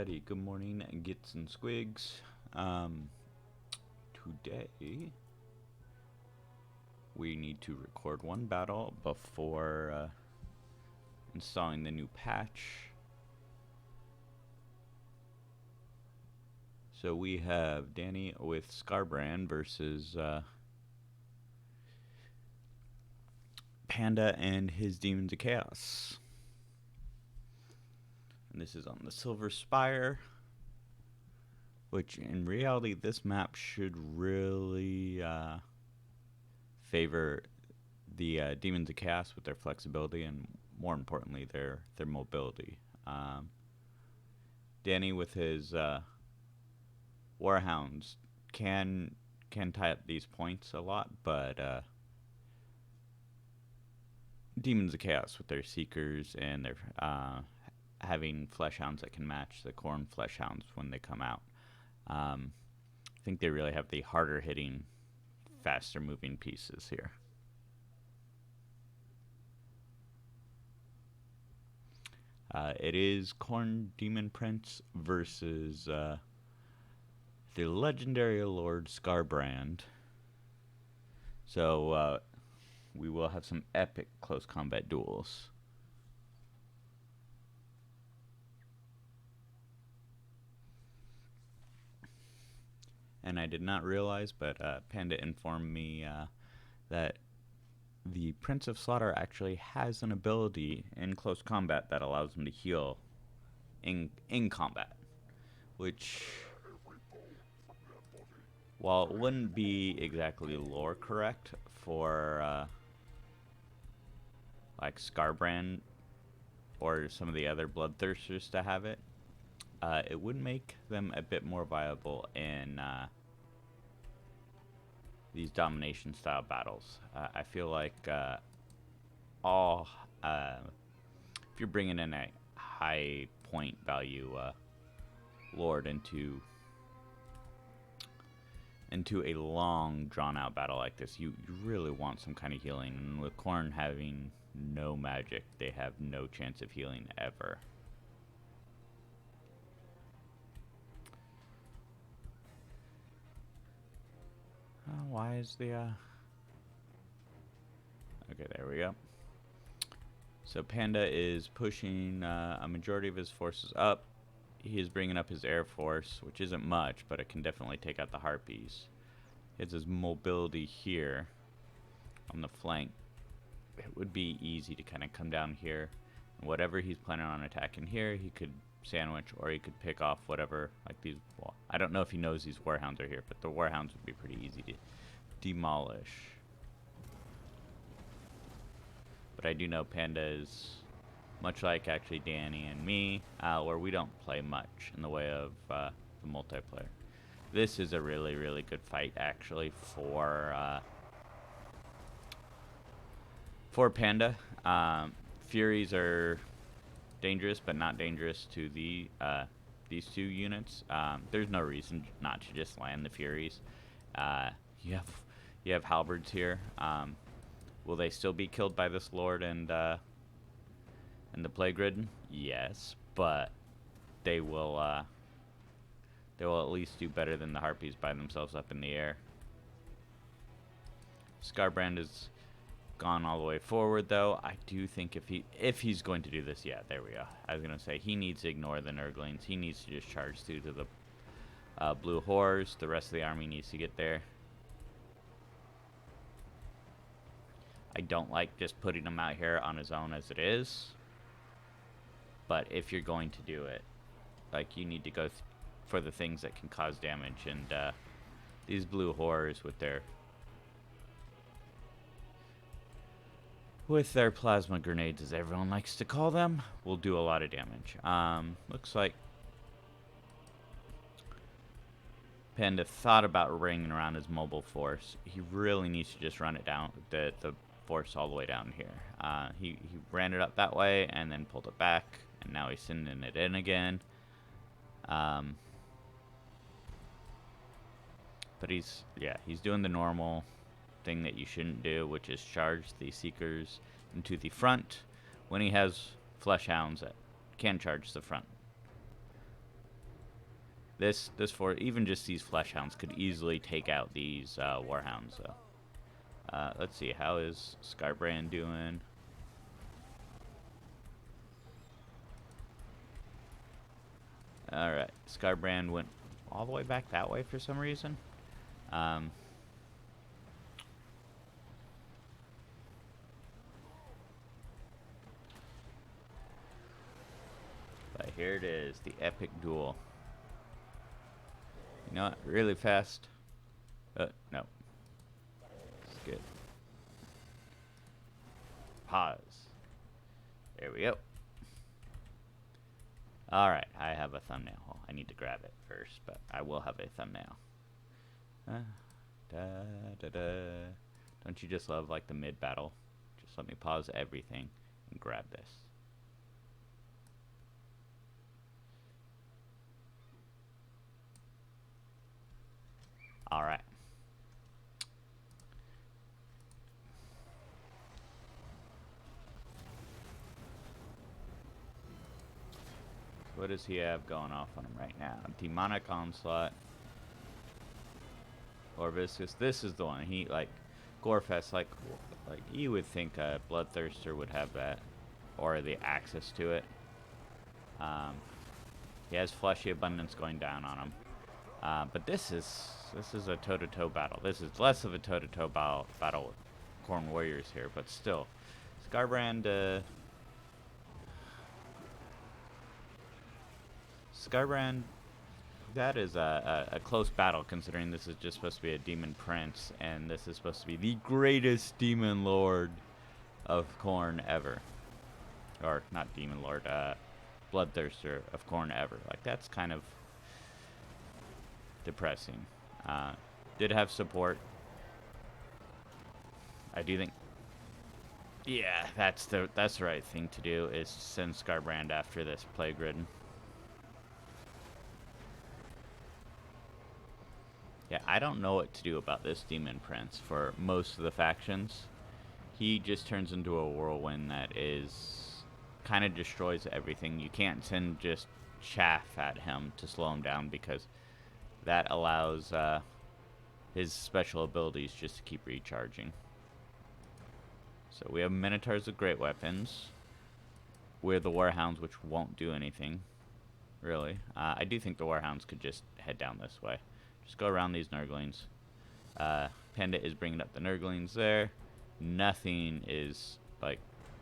Alrighty, good morning, Gits and Squigs. Today we need to record one battle before installing the new patch. So we have Danny with Scarbrand versus Panda and his Demons of Chaos. And this is on the Silver Spire, which in reality this map should really favor the Demons of Chaos with their flexibility and more importantly their mobility. Danny with his Warhounds can tie up these points a lot, but Demons of Chaos with their Seekers and their having Fleshhounds that can match the Khorne Fleshhounds when they come out. I think they really have the harder hitting, faster moving pieces here. It is Khorne Demon Prince versus the legendary Lord Skarbrand. So we will have some epic close combat duels. And I did not realize, but Panda informed me that the Prince of Slaughter actually has an ability in close combat that allows him to heal in combat, which, while it wouldn't be exactly lore correct for like Scarbrand or some of the other bloodthirsters to have it, it would make them a bit more viable in these domination style battles. I feel like if you're bringing in a high point value lord into a long drawn out battle like this, you really want some kind of healing, and with Khorne having no magic, they have no chance of healing ever. Why is the okay, there we go. So Panda is pushing a majority of his forces up. He is bringing up his air force, which isn't much, but it can definitely take out the harpies. He has his mobility here on the flank. It would be easy to kind of come down here, and whatever he's planning on attacking here, he could sandwich, or he could pick off whatever, like these. Well, I don't know if he knows these Warhounds are here, but the Warhounds would be pretty easy to demolish. But I do know Panda is much like actually Danny and me, where we don't play much in the way of the multiplayer. This is a really, really good fight actually for Panda. Furies are dangerous, but not dangerous to the these two units. There's no reason not to just land the Furies. You have halberds here. Will they still be killed by this Lord and the Plague Ridden? Yes, but they will at least do better than the Harpies by themselves up in the air. Scarbrand is gone all the way forward, though. I do think if he's going to do this, yeah, there we go. I was gonna say he needs to ignore the Nurglings. He needs to just charge through to the blue horrors. The rest of the army needs to get there. I don't like just putting him out here on his own as it is. But if you're going to do it, like, you need to go for the things that can cause damage, and these blue horrors with their plasma grenades, as everyone likes to call them, will do a lot of damage. Looks like Panda thought about ringing around his mobile force. He really needs to just run it down, the force all the way down here. He ran it up that way and then pulled it back, and now he's sending it in again. But he's doing the normal thing that you shouldn't do, which is charge the Seekers into the front when he has Fleshhounds that can charge the front. This for even just these flesh hounds could easily take out these warhounds. So let's see, how is Scarbrand doing? All right, Scarbrand went all the way back that way for some reason. But here it is, the epic duel. You know what? Really fast. No. Skip. Pause. There we go. Alright, I have a thumbnail. Oh, I need to grab it first, but I will have a thumbnail. Don't you just love, like, the mid-battle? Just let me pause everything and grab this. Alright. What does he have going off on him right now? Demonic Onslaught. Orbiscus. This is the one. He, like, Gorefest, like you would think a Bloodthirster would have that. Or the access to it. He has Fleshy Abundance going down on him. But this is a toe-to-toe battle. This is less of a toe-to-toe battle with Khorne warriors here, but still. Skarbrand, that is a close battle, considering this is just supposed to be a demon prince, and this is supposed to be the greatest demon lord of Khorne ever. Or, not demon lord, bloodthirster of Khorne ever. Like, that's kind of depressing. Did have support. I do think, yeah, that's the right thing to do, is send Scarbrand after this plague ridden. Yeah, I don't know what to do about this demon prince for most of the factions. He just turns into a whirlwind that is kind of destroys everything. You can't send just chaff at him to slow him down, because that allows his special abilities just to keep recharging. So we have Minotaurs with great weapons. We have the Warhounds, which won't do anything, really. I do think the Warhounds could just head down this way. Just go around these Nurglings. Panda is bringing up the Nurglings there. Nothing is, like,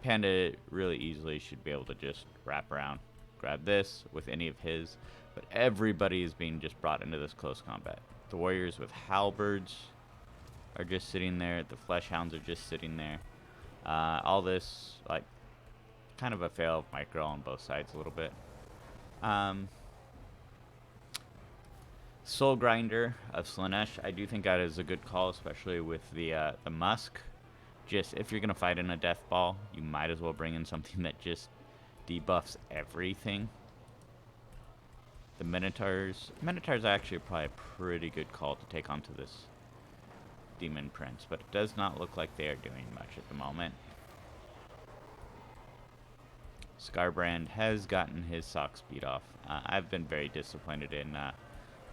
Panda really easily should be able to just wrap around, grab this with any of his, but everybody is being just brought into this close combat. The warriors with halberds are just sitting there. The flesh hounds are just sitting there. All this, like, kind of a fail of micro on both sides a little bit. Soul Grinder of Slaanesh, I do think that is a good call, especially with the Musk. Just, if you're going to fight in a death ball, you might as well bring in something that just debuffs everything. The Minotaurs are actually probably a pretty good call to take onto this Demon Prince, but it does not look like they are doing much at the moment. Scarbrand has gotten his socks beat off. I've been very disappointed in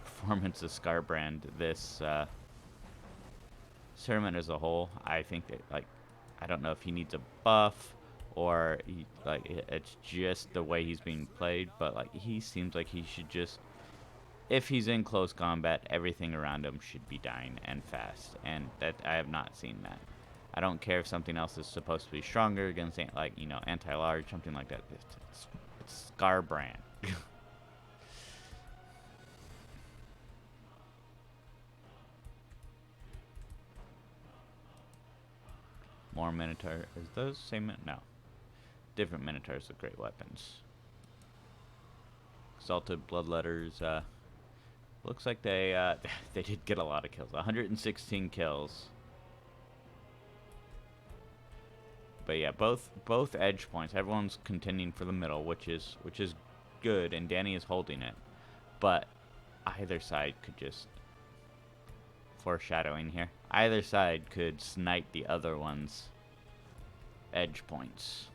performance of Scarbrand this tournament as a whole. I think that, like, I don't know if he needs a buff or he, like, it's just the way he's being played, but like he seems like he should just, if he's in close combat, everything around him should be dying and fast, and that I have not seen that. I don't care if something else is supposed to be stronger against, like, you know, anti-large, something like that. It's Scarbrand. More Minotaur. Is those same? No. Different Minotaurs with great weapons. Exalted Bloodletters. Looks like they they did get a lot of kills. 116 kills. But yeah, both edge points. Everyone's contending for the middle, which is good, and Danny is holding it. But either side could just, foreshadowing here, either side could snipe the other one's edge points.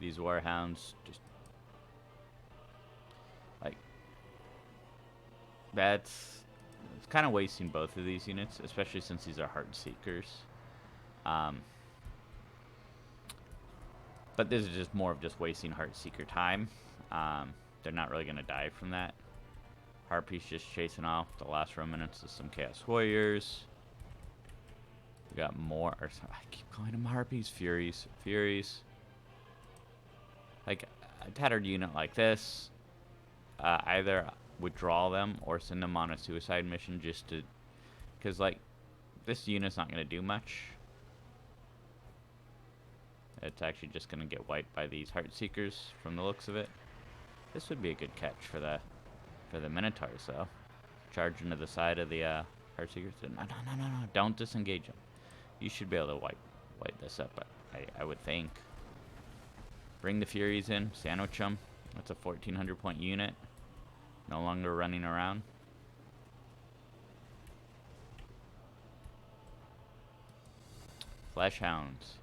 These warhounds just like it's kind of wasting both of these units, especially since these are heart seekers. But this is just more of just wasting heart seeker time. They're not really gonna die from that. Harpies just chasing off the last remnants of some Chaos Warriors. We got more, or I keep calling them Harpies, Furies. Like, a tattered unit like this, either withdraw them or send them on a suicide mission just to, because, like, this unit's not going to do much. It's actually just going to get wiped by these Heartseekers from the looks of it. This would be a good catch for the Minotaurs, though. Charge into the side of the Heartseekers. No, don't disengage them. You should be able to wipe this up, I would think. Bring the Furies in, sandwich them. That's a 1,400 point unit. No longer running around. Flesh Hounds.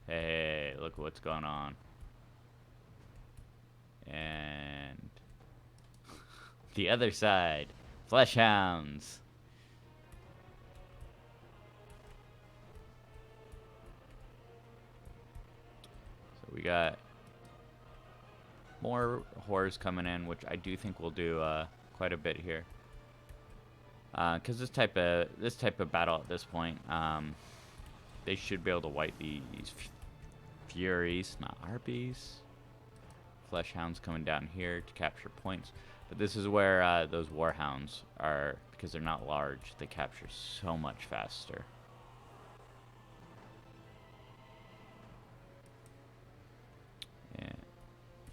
Hey, look what's going on. And the other side. Flesh Hounds. So we got more horrors coming in, which I do think we'll do quite a bit here. Because this type of battle at this point, they should be able to wipe these Furies, not Harpies. Flesh Hounds coming down here to capture points. But this is where those Warhounds are, because they're not large, they capture so much faster. Yeah.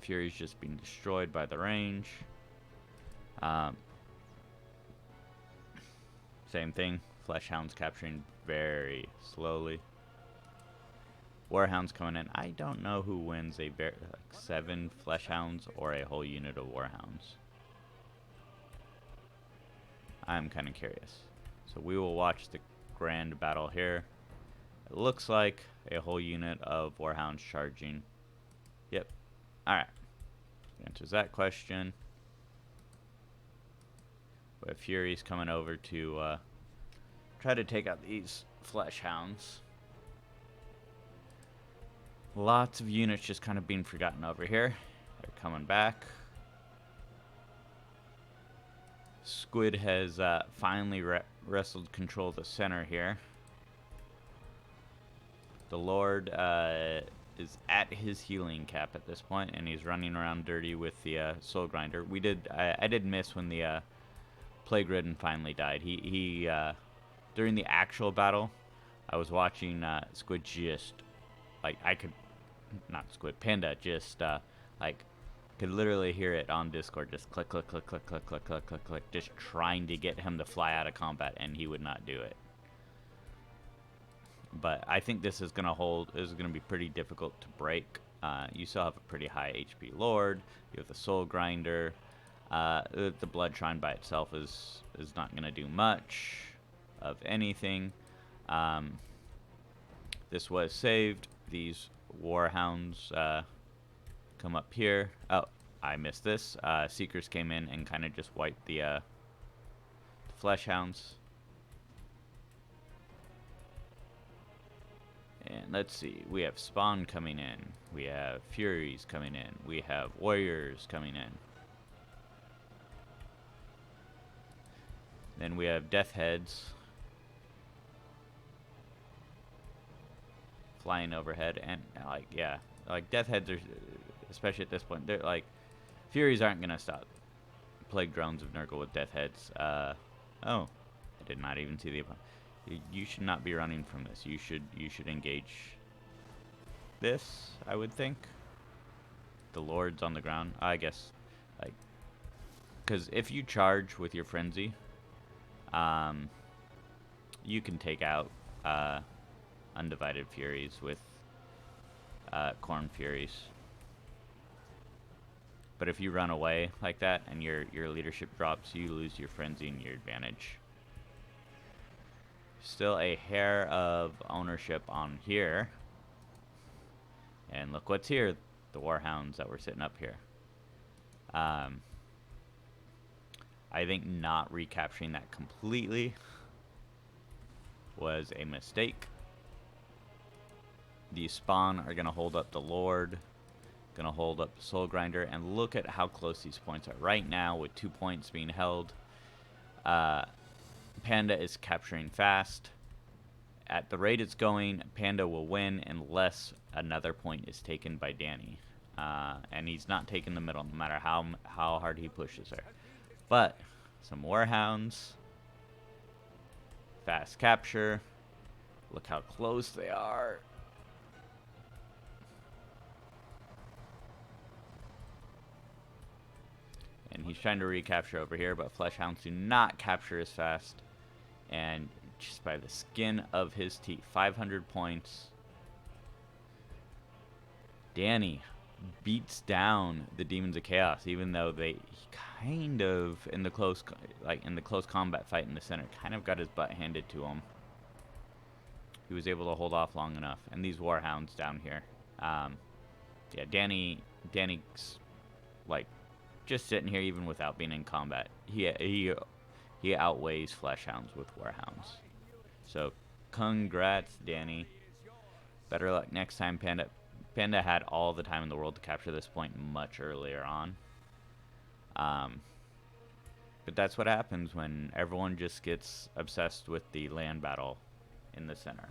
Fury's just being destroyed by the range. Same thing. Flesh Hounds capturing very slowly. Warhounds coming in. I don't know who wins a like 7 Flesh Hounds or a whole unit of Warhounds. I'm kind of curious. So we will watch the grand battle here. It looks like a whole unit of Warhounds charging. Yep. Alright. Answers that question. We have Furies coming over to try to take out these Flesh Hounds. Lots of units just kind of being forgotten over here. They're coming back. Squid has finally wrestled control of the center here. The Lord is at his healing cap at this point, and he's running around dirty with the Soul Grinder. I did miss when the Plague Ridden finally died. He during the actual battle, I was watching Squid just like Panda just like could literally hear it on Discord, just click, click, click, click, click, click, click, click, click, just trying to get him to fly out of combat, and he would not do it. But I think this is gonna be pretty difficult to break. You still have a pretty high HP Lord. You have the Soul Grinder. The Blood Shrine by itself is not gonna do much of anything. This was saved. These Warhounds come up here. Oh, I missed this. Seekers came in and kind of just wiped the Flesh Hounds. And let's see, we have Spawn coming in, we have Furies coming in, we have Warriors coming in. Then we have Death Heads flying overhead, and like Death Heads are, especially at this point, they're like, Furies aren't gonna stop Plague Drones of Nurgle with Death Heads. Oh, I did not even see the opponent. You should not be running from this. You should engage this, I would think. The Lord's on the ground. I guess, like, because if you charge with your Frenzy, you can take out Undivided Furies with Khorne Furies. But if you run away like that and your leadership drops, you lose your Frenzy and your advantage. Still a hair of ownership on here. And look what's here. the warhounds that were sitting up here. I think not recapturing that completely was a mistake. The spawn are going to hold up the Lord, going to hold up the Soul Grinder, and look at how close these points are. Right now, with 2 points being held, Panda is capturing fast. At the rate it's going, Panda will win unless another point is taken by Danny. And he's not taking the middle, no matter how hard he pushes her. But some warhounds, fast capture. Look how close they are. And he's trying to recapture over here, but fleshhounds do not capture as fast. And just by the skin of his teeth, 500 points. Danny beats down the Demons of Chaos, even though he kind of in the close combat fight in the center kind of got his butt handed to him. He was able to hold off long enough. And these warhounds down here, yeah, Danny's like just sitting here even without being in combat. He outweighs fleshhounds with warhounds. So congrats, Danny. Better luck next time, Panda. Panda had all the time in the world to capture this point much earlier on. But that's what happens when everyone just gets obsessed with the land battle in the center.